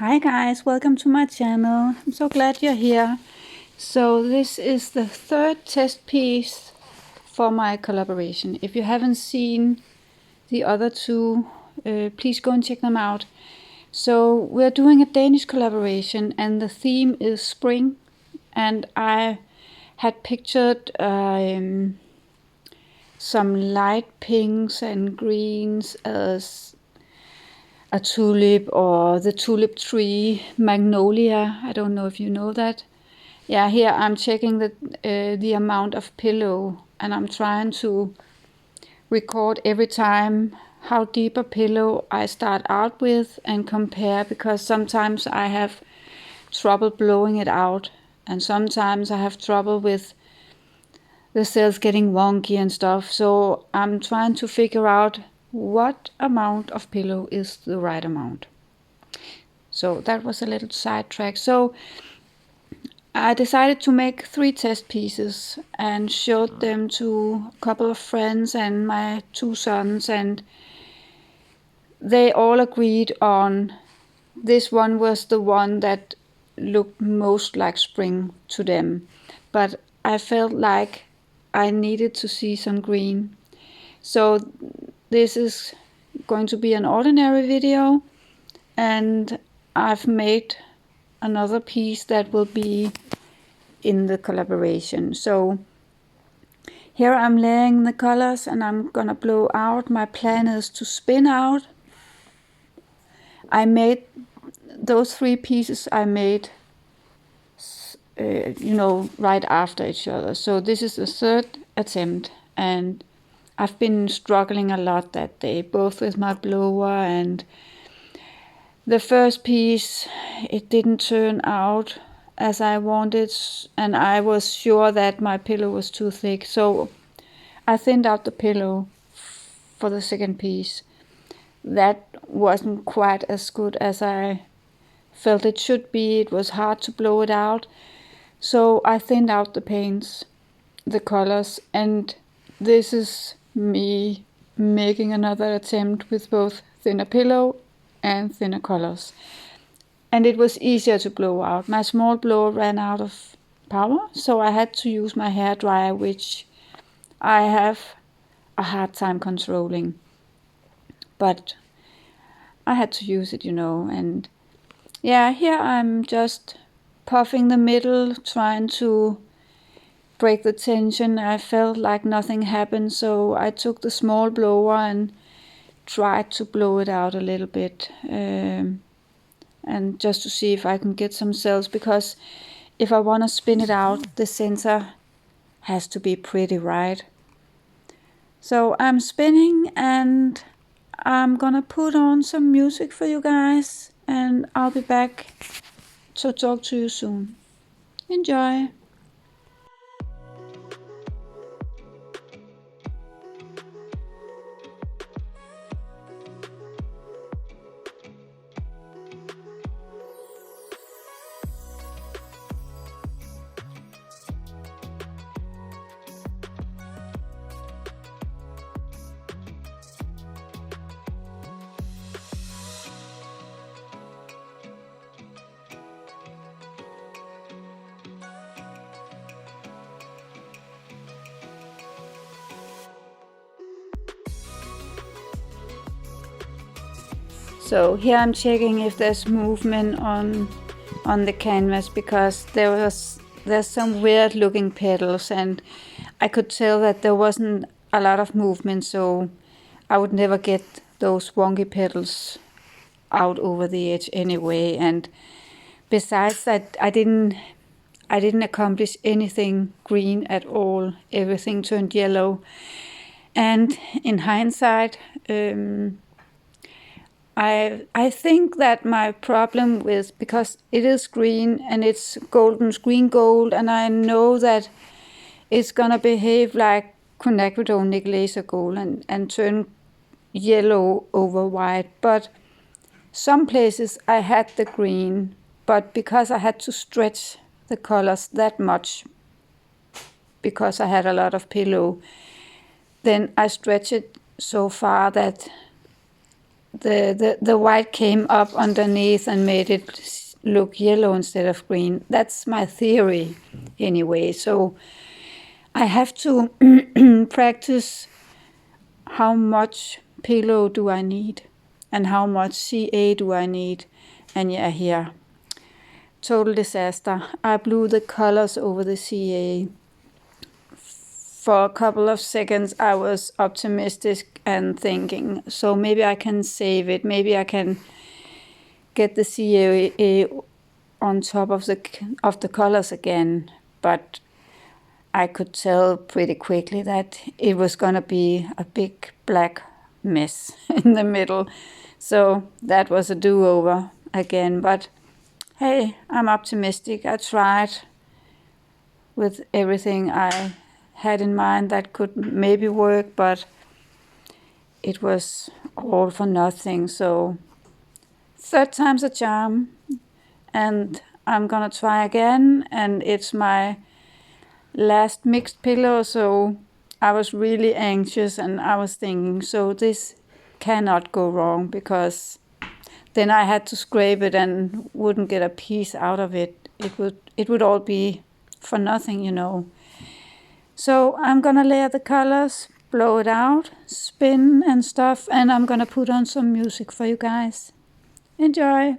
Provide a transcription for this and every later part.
Hi guys, welcome to my channel. I'm so glad you're here. So this is the third test piece for my collaboration. If you haven't seen the other two, please go and check them out. So we're doing a Danish collaboration and the theme is spring, and I had pictured some light pinks and greens as a tulip, or the tulip tree, magnolia. I don't know if you know that. Yeah, here I'm checking the amount of pillow, and I'm trying to record every time how deep a pillow I start out with and compare, because sometimes I have trouble blowing it out, and sometimes I have trouble with the cells getting wonky and stuff. So I'm trying to figure out what amount of pillow is the right amount. So that was a little sidetrack. So I decided to make 3 test pieces and showed them to a couple of friends and my 2 sons, and they all agreed on this one was the one that looked most like spring to them. But I felt like I needed to see some green. So this is going to be an ordinary video, and I've made another piece that will be in the collaboration. So here I'm laying the colors and I'm gonna blow out. My plan is to spin out. I made those 3 pieces I made right after each other. So this is the 3rd attempt, and I've been struggling a lot that day, both with my blower and the first piece. It didn't turn out as I wanted, and I was sure that my pillow was too thick. So I thinned out the pillow for the second piece. That wasn't quite as good as I felt it should be. It was hard to blow it out. So I thinned out the paints, the colors, and this is me making another attempt with both thinner pillow and thinner colors. And it was easier to blow out. My small blower ran out of power, so I had to use my hairdryer, which I have a hard time controlling. But I had to use it, and yeah, here I'm just puffing the middle, trying to break the tension. I felt like nothing happened, so I took the small blower and tried to blow it out a little bit, and just to see if I can get some cells, because if I want to spin it out, the center has to be pretty right. So I'm spinning, and I'm gonna put on some music for you guys, and I'll be back to talk to you soon. Enjoy! So here I'm checking if there's movement on the canvas, because there's some weird looking petals, and I could tell that there wasn't a lot of movement, so I would never get those wonky petals out over the edge anyway. And besides that, I didn't accomplish anything green at all. Everything turned yellow, and in hindsight, I think that my problem with, because it is green and it's green gold, and I know that it's gonna behave like quinacridone nickel laser gold and turn yellow over white. But some places I had the green, but because I had to stretch the colors that much, because I had a lot of pillow, then I stretched it so far that the white came up underneath and made it look yellow instead of green. That's my theory anyway. So I have to practice how much pillow do I need and how much CA do I need. And yeah, here, total disaster. I blew the colors over the CA. For a couple of seconds I was optimistic and thinking, so maybe I can save it, maybe I can get the CA on top of the colors again, but I could tell pretty quickly that it was gonna be a big black mess in the middle. So that was a do-over again, but hey, I'm optimistic. I tried with everything I had in mind that could maybe work, but it was all for nothing. So third time's a charm, and I'm gonna try again. And it's my last mixed pillow, so I was really anxious and I was thinking, so this cannot go wrong, because then I had to scrape it and wouldn't get a piece out of it. It would all be for nothing, you know. So I'm gonna layer the colors, blow it out, spin and stuff, and I'm gonna put on some music for you guys. Enjoy!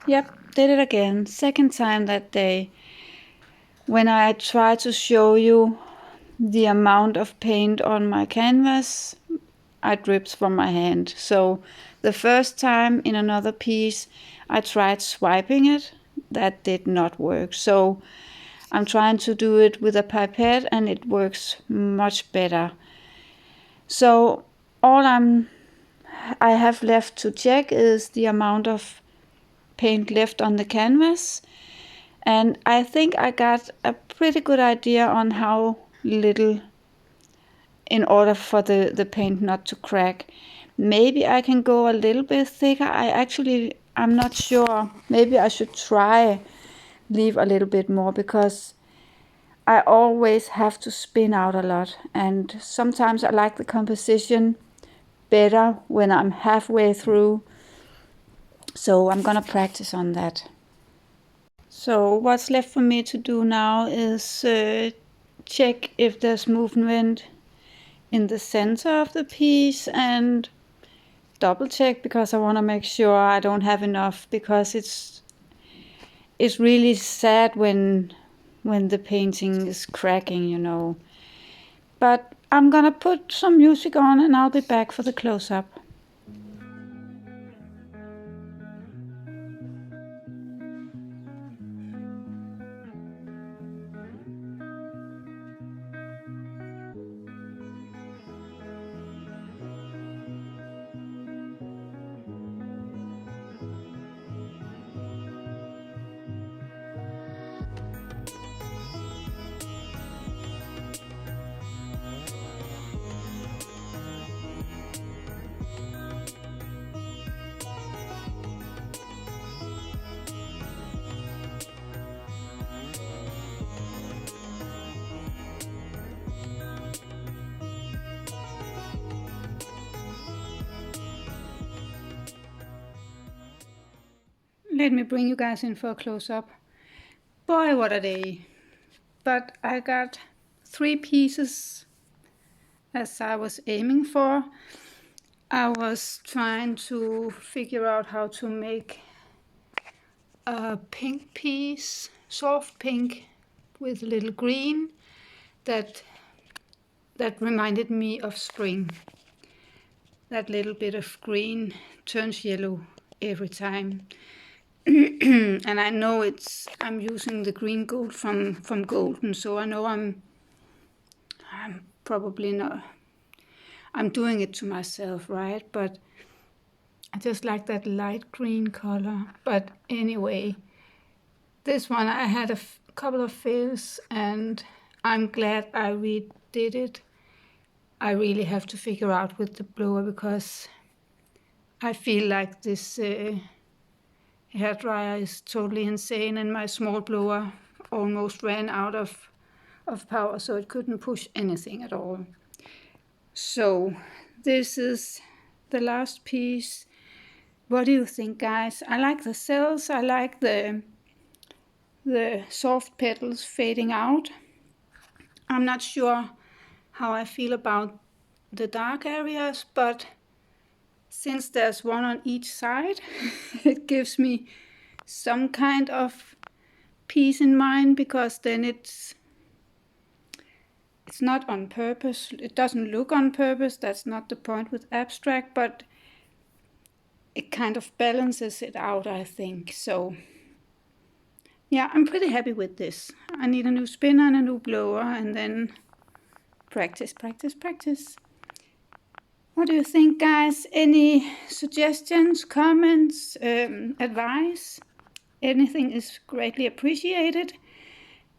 Yep, did it again. Second time that day. When I try to show you the amount of paint on my canvas, it drips from my hand. So the first time in another piece, I tried swiping it. That did not work. So I'm trying to do it with a pipette and it works much better. So all I have left to check is the amount of paint left on the canvas. And I think I got a pretty good idea on how little in order for the paint not to crack. Maybe I can go a little bit thicker. I'm not sure. Maybe I should try leave a little bit more, because I always have to spin out a lot, and sometimes I like the composition better when I'm halfway through. So I'm gonna practice on that. So what's left for me to do now is check if there's movement in the center of the piece and double check, because I want to make sure I don't have enough, because it's really sad when the painting is cracking, you know. But I'm gonna put some music on and I'll be back for the close-up. Let me bring you guys in for a close-up. Boy, what a day. But I got 3 pieces as I was aiming for. I was trying to figure out how to make a pink piece, soft pink with a little green that reminded me of spring. That little bit of green turns yellow every time. And I know I'm using the green gold from Golden, so I know I'm probably not, I'm doing it to myself, right? But I just like that light green color. But anyway, this one I had a couple of fails, and I'm glad I redid it. I really have to figure out with the blower, because I feel like this hairdryer is totally insane, and my small blower almost ran out of power, so it couldn't push anything at all. So this is the last piece. What do you think, guys? I like the cells. I like the soft petals fading out. I'm not sure how I feel about the dark areas, but since there's one on each side, it gives me some kind of peace in mind, because then it's not on purpose. It doesn't look on purpose. That's not the point with abstract, but it kind of balances it out, I think. So yeah, I'm pretty happy with this. I need a new spinner and a new blower, and then practice, practice, practice. What do you think, guys? Any suggestions, comments, advice? Anything is greatly appreciated.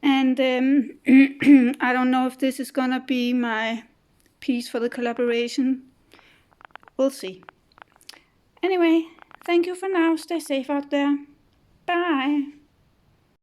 And I don't know if this is gonna be my piece for the collaboration. We'll see. Anyway, thank you for now. Stay safe out there. Bye.